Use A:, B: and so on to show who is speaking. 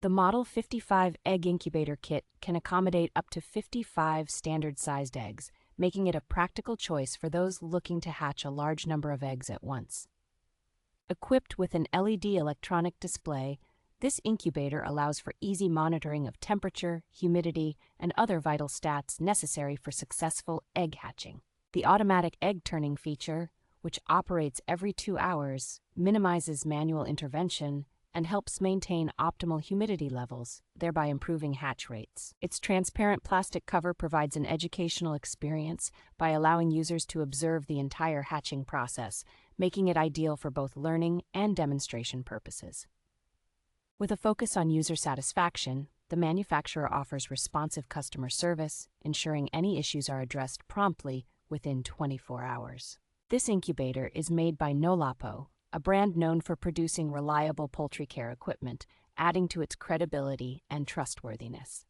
A: The Model 55 Egg Incubator Kit can accommodate up to 55 standard-sized eggs, making it a practical choice for those looking to hatch a large number of eggs at once. Equipped with an LED electronic display, this incubator allows for easy monitoring of temperature, humidity, and other vital stats necessary for successful egg hatching. The automatic egg turning feature, which operates every 2 hours, minimizes manual intervention and helps maintain optimal humidity levels, thereby improving hatch rates. Its transparent plastic cover provides an educational experience by allowing users to observe the entire hatching process, making it ideal for both learning and demonstration purposes. With a focus on user satisfaction, the manufacturer offers responsive customer service, ensuring any issues are addressed promptly within 24 hours. This incubator is made by Nolapo, a brand known for producing reliable poultry care equipment, adding to its credibility and trustworthiness.